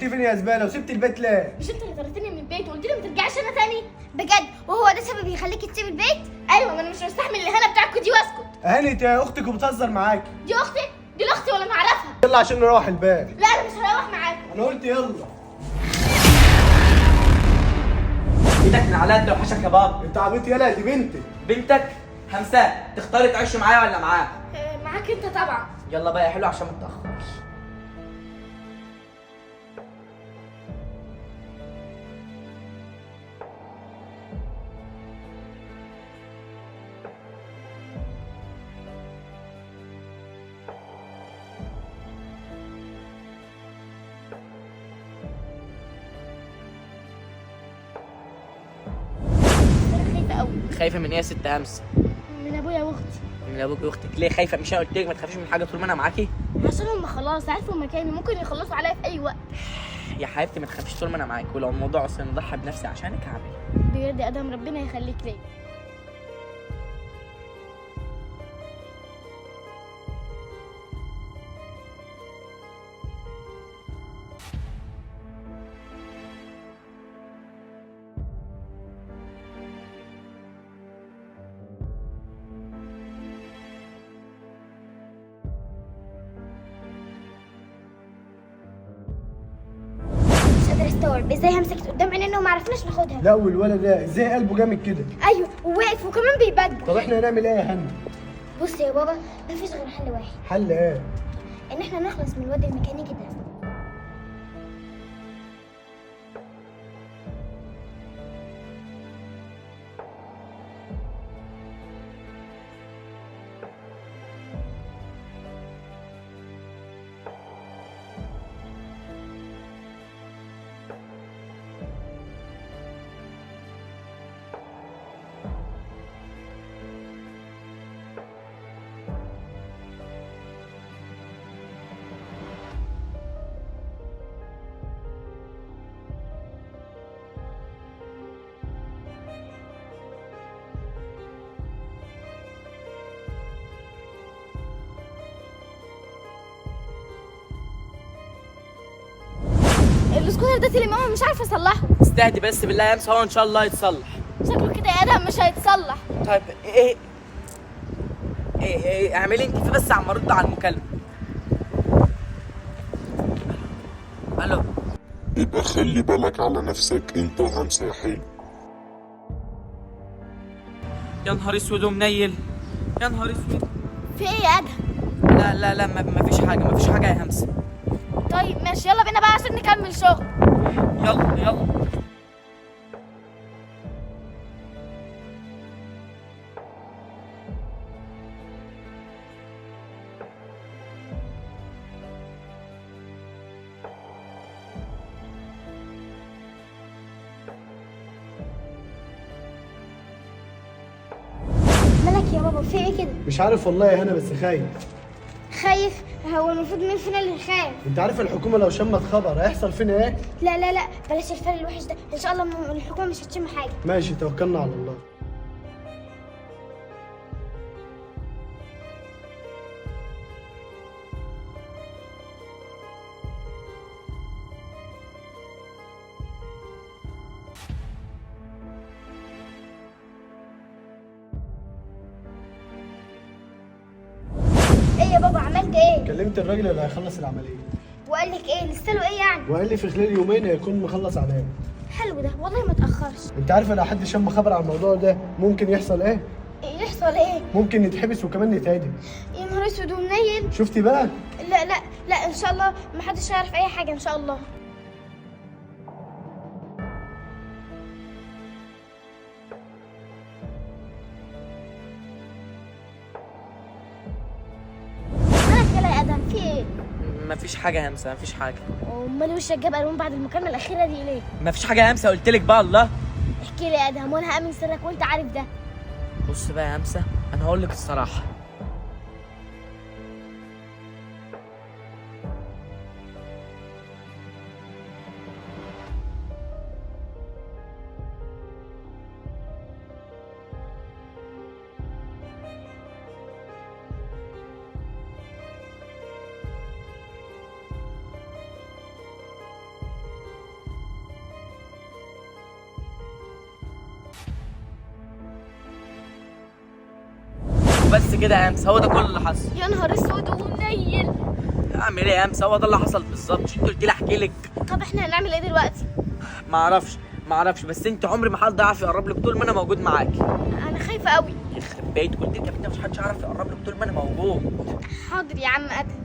كنت فين يا زباله وسبت البيت ليه؟ مش انت اللي طردتني من البيت وقلت لي ما ترجعش انا تاني؟ بجد وهو ده سبب يخليكي تسيب البيت؟ ايوه، ما انا مش مستحمل الاهانه بتاعتكوا دي واسكت. هانت يا اختك وبتهزر معاك. دي اختي؟ دي اختي ولا معرفها؟ يلا عشان نروح البيت. لا انا مش هروح معاك. انا قلت يلا. ايدك من على قد وحشك يا بابا. انت عبيط يالا، دي بنتي. بنتك همساء، تختاري تعيش معايا ولا معاه؟ معاك انت طبعا. يلا بقى يا حلو عشان ما تتاخرش. انا خايفه قوي خايفه من ايه يا ست همسه؟ من ابويا واختي. من ابوك واختك ليه خايفه؟ مش انا قلت لك ما تخافيش من حاجه طول ما انا معاكي؟ عشان هم خلاص عرفوا مكاني، ممكن يخلصوا عليا في اي وقت. يا حبيبتي ما تخافيش طول ما انا معاكي، ولو الموضوع اصلا نضحي بنفسي عشانك هعمل. بجد يا ادم ربنا يخليك ليا. مش قادره استوعب ازاي همسكت قدام عينينا وما عرفناش ناخدها. لا والولد ده ازاي قلبه جامد كده؟ ايوه وواقف وكمان بيبدل. طب احنا هنعمل ايه يا هند؟ بص يا بابا، مفيش غير حل واحد، حل ايه؟ ان احنا نخلص من الواد الميكانيكي ده. السكوتر ده تيلي ماما مش عارفه اصلحه. استهدي بس بالله يا همسه، هو ان شاء الله يتصلح. شكله كده يا ادم مش هيتصلح. طيب ايه اعملي انت فيه بس عم ارد على المكالمه. الو. يبقى خلي بالك على نفسك انت وهمسة يا حلو. يا نهار اسود ومنيل، يا نهار اسود. في ايه يا ادم؟ لا ما فيش حاجه، ما فيش حاجه يا همسه. طيب ماشي، يلا بينا بقى عشان نكمل شغل. يلا. مالك يا بابا، في ايه كده؟ مش عارف والله يا هنا بس خايف. خايف؟ هو المفروض مين فينا اللي خايف؟ انت عارف الحكومه لو شمت خبر هيحصل فينا ايه؟ لا بلاش الفرق الوحش ده، ان شاء الله الحكومه مش هتشم حاجه. ماشي توكلنا على الله. ايه يا بابا عملت ايه؟ كلمت الراجل اللي هيخلص العمليه وقال لك ايه؟ لسه له ايه يعني؟ وقال لي في خلال يومين هيكون مخلص عليا. حلو ده والله، ما تاخرش. انت عارفه لو حد شم خبر عن الموضوع ده ممكن يحصل ايه؟ إيه يحصل ايه؟ ممكن نتحبس وكمان نتعدم. يا نهار اسود ومنيل. شفتي بقى؟ لا ان شاء الله ما حدش هيعرف اي حاجه ان شاء الله. مالك يلا يا ادم، في ايه؟ ما فيش حاجه يا همسه، ما فيش حاجه. امال وشك جاب الوان بعد المكالمه الاخيره دي ليه؟ ما فيش حاجه يا همسه، قلت لك بقى الله. احكي لي يا ادهم وانا هامن سرك وانت عارف ده. بص بقى يا همسه، انا هقول لك الصراحه. وبس كده يا امس، هو ده كل اللي حصل. يا نهار اسود ومنيل. اعمل ايه يا امس؟ هو ده اللي حصل بالظبط. مش انت قلت لي احكي لك؟ طب احنا هنعمل ايه دلوقتي؟ ما اعرفش، بس انت عمري ما حد يعرف يقرب لك طول ما انا موجود معاكي. انا خايفه قوي. يخرب بيت، قلت لك يا بنتي مش حدش يعرف يقرب لك طول ما انا موجود. حاضر يا عم ادهم.